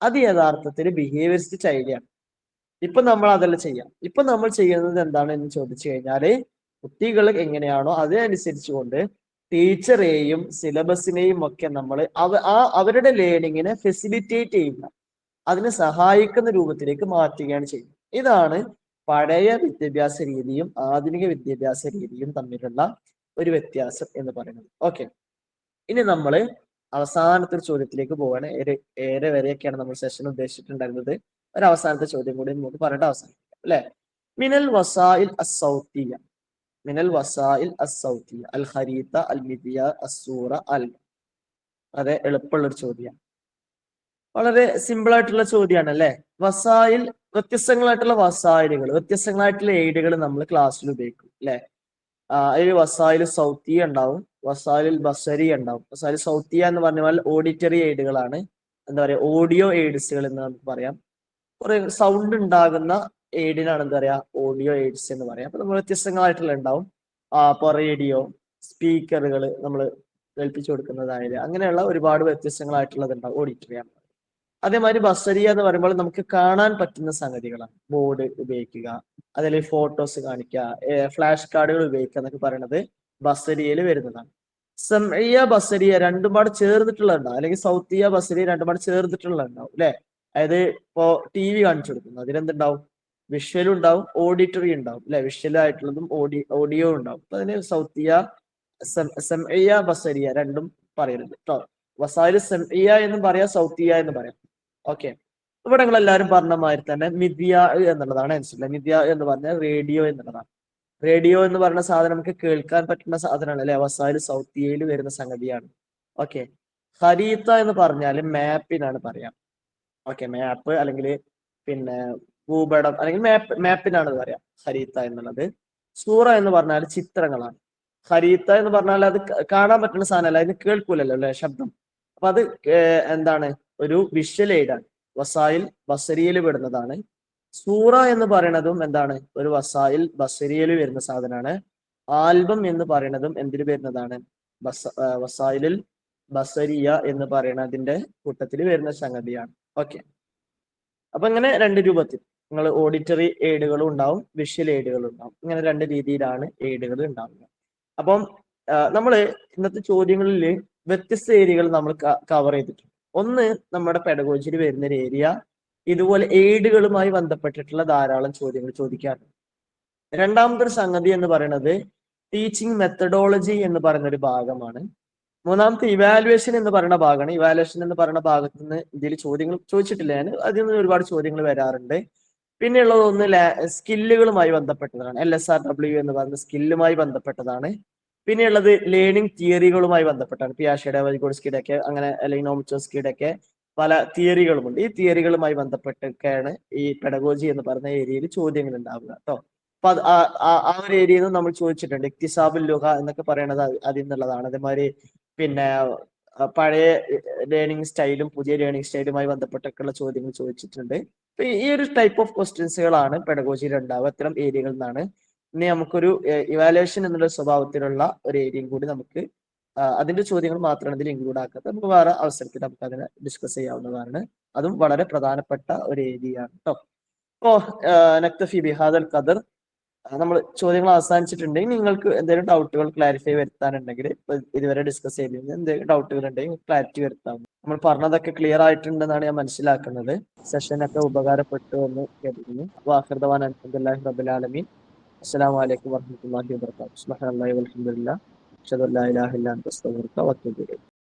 A: അത് യഥാർത്ഥത്തിൽ ബിഹേവിയറിസ്റ്റ് ചൈൽഡാണ്. ഇപ്പൊ നമ്മൾ അതല്ല ചെയ്യാം. ഇപ്പൊ നമ്മൾ ചെയ്യുന്നത് എന്താണ് എന്ന് ചോദിച്ചു കഴിഞ്ഞാല്, കുട്ടികൾ എങ്ങനെയാണോ അതിനനുസരിച്ചുകൊണ്ട് ടീച്ചറെയും സിലബസിനെയും ഒക്കെ നമ്മൾ അവരുടെ ലേണിങ്ങിനെ ഫെസിലിറ്റേറ്റ് ചെയ്യുന്ന, അതിനെ സഹായിക്കുന്ന രൂപത്തിലേക്ക് മാറ്റുകയാണ് ചെയ്യുന്നത്. ഇതാണ് പഴയ വിദ്യാഭ്യാസ രീതിയും ആധുനിക വിദ്യാഭ്യാസ രീതിയും തമ്മിലുള്ള ഒരു വ്യത്യാസം എന്ന് പറയുന്നത്. ഓക്കെ, ഇനി നമ്മൾ അവസാനത്തെ ഒരു ചോദ്യത്തിലേക്ക് പോവാണ്. ഏറെ വരെയൊക്കെയാണ് നമ്മൾ സെഷൻ ഉദ്ദേശിച്ചിട്ടുണ്ടായിരുന്നത്. ഒരു അവസാനത്തെ ചോദ്യം കൂടി നമുക്ക് പറഞ്ഞിട്ട് അവസാനിപ്പിക്കാം അല്ലെ. മിനൽ വസായിൽ അസൗത്തിയ, അൽ ഖരീത്ത അൽ മിദിയ അസൂറ അൽ. വളരെ എളുപ്പമുള്ള ഒരു ചോദ്യമാണ്, വളരെ സിമ്പിൾ ആയിട്ടുള്ള ചോദ്യമാണ് അല്ലെ. വസായിൽ, വ്യത്യസ്തങ്ങളായിട്ടുള്ള വസായിലുകൾ, വ്യത്യസ്തങ്ങളായിട്ടുള്ള എയ്ഡുകൾ നമ്മൾ ക്ലാസ്സിൽ ഉപയോഗിക്കും അല്ലെ. അതിൽ വസായിൽ സൗത്തിയ ഉണ്ടാവും, വസായിൽ ബസരി ഉണ്ടാവും. വസായിൽ സൗത്തിയ എന്ന് പറഞ്ഞാൽ ഓഡിറ്ററി എയ്ഡുകളാണ്, എന്താ പറയാ ഓഡിയോ എയ്ഡ്സുകൾ എന്ന് നമുക്ക് പറയാം. കുറെ സൗണ്ട് ഉണ്ടാകുന്ന എയ്ഡിനാണ് എന്താ പറയാ ഓഡിയോ എയ്ഡ്സ് എന്ന് പറയാം. അപ്പൊ നമ്മൾ വ്യത്യസ്തങ്ങളായിട്ടുള്ള ഉണ്ടാവും. ഇപ്പൊ റേഡിയോ, സ്പീക്കറുകൾ നമ്മൾ കേൾപ്പിച്ചു കൊടുക്കുന്നതായാലും അങ്ങനെയുള്ള ഒരുപാട് വ്യത്യസ്തങ്ങളായിട്ടുള്ളത് ഉണ്ടാവും ഓഡിറ്ററി ആണ്. അതേമാതിരി ബസരിയ എന്ന് പറയുമ്പോൾ നമുക്ക് കാണാൻ പറ്റുന്ന സംഗതികളാണ്. ബോർഡ് ഉപയോഗിക്കുക, അതിൽ ഫോട്ടോസ് കാണിക്കുക, ഫ്ലാഷ് കാർഡുകൾ ഉപയോഗിക്കുക എന്നൊക്കെ പറയുന്നത് ബസരിയയിൽ വരുന്നതാണ്. സമഇയ ബസരിയ രണ്ടും പാടെ ചേർന്നിട്ടുള്ളതുണ്ടാവും, അല്ലെങ്കിൽ സൗത്തിയ ബസരിയ രണ്ടും പാടെ ചേർന്നിട്ടുള്ളതുണ്ടാവും അല്ലെ. അതായത് ഇപ്പോ ടി വി കാണിച്ചു കൊടുക്കുന്നു, അതിലെന്തുണ്ടാവും? വിഷ്വലും ഉണ്ടാവും, ഓഡിറ്ററി ഉണ്ടാവും അല്ലെ. വിഷ്വൽ ആയിട്ടുള്ളതും ഓഡിയോ ഉണ്ടാവും. അപ്പൊ അതിന് സൗത്തിയ സമഇയ ബസരിയ രണ്ടും പറയരുത് കേട്ടോ. വസായില് സമഇയ എന്നും പറയാം, സൗത്തിയ എന്ന് പറയാം. ഓക്കെ, ഇവിടെ നിങ്ങൾ എല്ലാവരും പറഞ്ഞ മാതിരി തന്നെ മിഥ്യ എന്നുള്ളതാണ് ആൻസർ. മിഥ്യ എന്ന് പറഞ്ഞാൽ റേഡിയോ എന്നുള്ളതാണ്. റേഡിയോ എന്ന് പറയുന്ന സാധനം നമുക്ക് കേൾക്കാൻ പറ്റുന്ന സാധനമാണ് അല്ലെ. വസായില് സൗത്തിയയിൽ വരുന്ന സംഗതിയാണ്. ഓക്കെ, ഖരീത്ത എന്ന് പറഞ്ഞാൽ മാപ്പിനാണ് പറയാം. ഓക്കെ, മാപ്പ് അല്ലെങ്കിൽ പിന്നെ ഭൂപടം അല്ലെങ്കിൽ മാപ്പിനാണ് പറയാം ഖരീത്ത എന്നുള്ളത്. സൂറ എന്ന് പറഞ്ഞാൽ ചിത്രങ്ങളാണ്. ഖരീത്ത എന്ന് പറഞ്ഞാൽ അത് കാണാൻ പറ്റുന്ന സാധനമല്ല, അതിന് കേൾക്കൂലല്ലോ അല്ലെ ശബ്ദം. അപ്പൊ അത് എന്താണ്? ഒരു വിഷ്വൽ എയ്ഡാണ്, വസായിൽ ബസരിയിൽ പെടുന്നതാണ്. സൂറ എന്ന് പറയുന്നതും എന്താണ്? ഒരു വസായിൽ ബസരിയിൽ വരുന്ന സാധനമാണ്. ആൽബം എന്ന് പറയുന്നതും എന്തിൽ വരുന്നതാണ്? വസായിലിൽ ബസരിയ എന്ന് പറയുന്നതിന്റെ കൂട്ടത്തിൽ വരുന്ന സംഗതിയാണ്. ഓക്കെ, അപ്പൊ ഇങ്ങനെ രണ്ട് രൂപത്തിൽ നിങ്ങൾ ഓഡിറ്ററി എയ്ഡുകളും ഉണ്ടാവും, വിഷ്വൽ എയ്ഡുകളും ഉണ്ടാവും. ഇങ്ങനെ രണ്ട് രീതിയിലാണ് എയ്ഡുകൾ ഉണ്ടാവുക. അപ്പം നമ്മൾ ഇന്നത്തെ ചോദ്യങ്ങളിൽ വ്യത്യസ്ത ഏരിയകൾ നമ്മൾ കവർ ചെയ്തിട്ടുണ്ട്. ഒന്ന്, നമ്മുടെ പെഡഗോജിയിൽ വരുന്ന ഒരു ഏരിയ ഇതുപോലെ എയ്ഡുകളുമായി ബന്ധപ്പെട്ടിട്ടുള്ള ധാരാളം ചോദ്യങ്ങൾ ചോദിക്കാറുണ്ട്. രണ്ടാമത്തെ ഒരു സംഗതി എന്ന് പറയുന്നത് ടീച്ചിങ് മെത്തഡോളജി എന്ന് പറയുന്ന ഒരു ഭാഗമാണ്. മൂന്നാമത്തെ ഇവാലുവേഷൻ എന്ന് പറയുന്ന ഭാഗമാണ്. ഇവാലുവേഷൻ എന്ന് പറയുന്ന ഭാഗത്ത് നിന്ന് ഇതിൽ ചോദ്യങ്ങൾ ചോദിച്ചിട്ടില്ല ഞാൻ, അതിൽ നിന്ന് ഒരുപാട് ചോദ്യങ്ങൾ വരാറുണ്ട്. പിന്നെയുള്ളത് ഒന്ന് സ്കില്ലുകളുമായി ബന്ധപ്പെട്ടതാണ്. LSRW എന്ന് പറയുന്ന സ്കില്ലുമായി ബന്ധപ്പെട്ടതാണ്. പിന്നെയുള്ളത് ലേണിംഗ് തിയറികളുമായി ബന്ധപ്പെട്ടാണ്. പിയാഷയുടെ, വൈഗോട്സ്കിയുടെ ഒക്കെ അങ്ങനെ, അല്ലെങ്കിൽ നോമിച്ചോസ്കിയുടെ ഒക്കെ പല തിയറികളുമുണ്ട്. ഈ തിയറികളുമായി ബന്ധപ്പെട്ടൊക്കെയാണ് ഈ പെഡഗോജി എന്ന് പറയുന്ന ഏരിയയിൽ ചോദ്യങ്ങൾ ഉണ്ടാവുക കേട്ടോ. അപ്പൊ ആ ഒരു ഏരിയയിൽ നിന്ന് നമ്മൾ ചോദിച്ചിട്ടുണ്ട്. ഇക്തിസാബുൽ ലുഗ എന്നൊക്കെ പറയുന്നത് അതിൽ നിന്നുള്ളതാണ്. അതേമാതിരി പിന്നെ പഴയ ലേണിംഗ് സ്റ്റൈലും പുതിയ ലേണിംഗ് സ്റ്റൈലുമായി ബന്ധപ്പെട്ടൊക്കെയുള്ള ചോദ്യങ്ങൾ ചോദിച്ചിട്ടുണ്ട്. അപ്പൊ ഈ ഒരു ടൈപ്പ് ഓഫ് ക്വസ്റ്റ്യൻസുകളാണ് പെഡഗോജിയിൽ ഉണ്ടാവുക, ഇത്തരം ഏരിയകളിൽ നിന്നാണ്. ഇനി നമുക്കൊരു ഇവാലുവേഷൻ എന്നുള്ള സ്വഭാവത്തിലുള്ള ഒരു ഏരിയയും കൂടി നമുക്ക് അതിന്റെ ചോദ്യങ്ങൾ മാത്രമാണ് ഇതിൽ ഇൻക്ലൂഡ് ആക്കാത്തത്. നമുക്ക് വേറെ അവസരത്തിൽ നമുക്ക് അതിനെ ഡിസ്കസ് ചെയ്യാവുന്നതാണ്. അതും വളരെ പ്രധാനപ്പെട്ട ഒരു ഏരിയയാണ് കേട്ടോ. അപ്പോ നക്തഫി ബിഹാദൽ ഖദർ, നമ്മൾ ചോദ്യങ്ങൾ അവസാനിച്ചിട്ടുണ്ടെങ്കിൽ നിങ്ങൾക്ക് എന്തെങ്കിലും ഡൗട്ടുകൾ ക്ലാരിഫൈ വരുത്താനുണ്ടെങ്കിൽ ഇതുവരെ ഡിസ്കസ് ചെയ്തിരുന്ന എന്തെങ്കിലും ഡൗട്ടുകൾ ഉണ്ടെങ്കിൽ ക്ലാരിറ്റി വരുത്താം. നമ്മൾ പറഞ്ഞതൊക്കെ ക്ലിയർ ആയിട്ടുണ്ടെന്നാണ് ഞാൻ മനസ്സിലാക്കുന്നത്. സെഷനൊക്കെ ഉപകാരപ്പെട്ടു എന്ന് കേട്ടിരുന്നു. വാഹിർദവാൻ അൽഹംദുലില്ലാഹി റബ്ബിൽ ആലമീൻ. അസ്സലാമു അലൈക്കും വറഹ്മത്തുള്ളാഹി വബറകാതുഹു. സുബ്ഹാനല്ലാഹി വൽഹംദുലില്ലാഹ്. അഷ്ഹദു അല്ലാ ഇലാഹ ഇല്ലാ അൻത അസ്തഗ്ഫിറുക വഅത്തൂബു ഇലൈക്.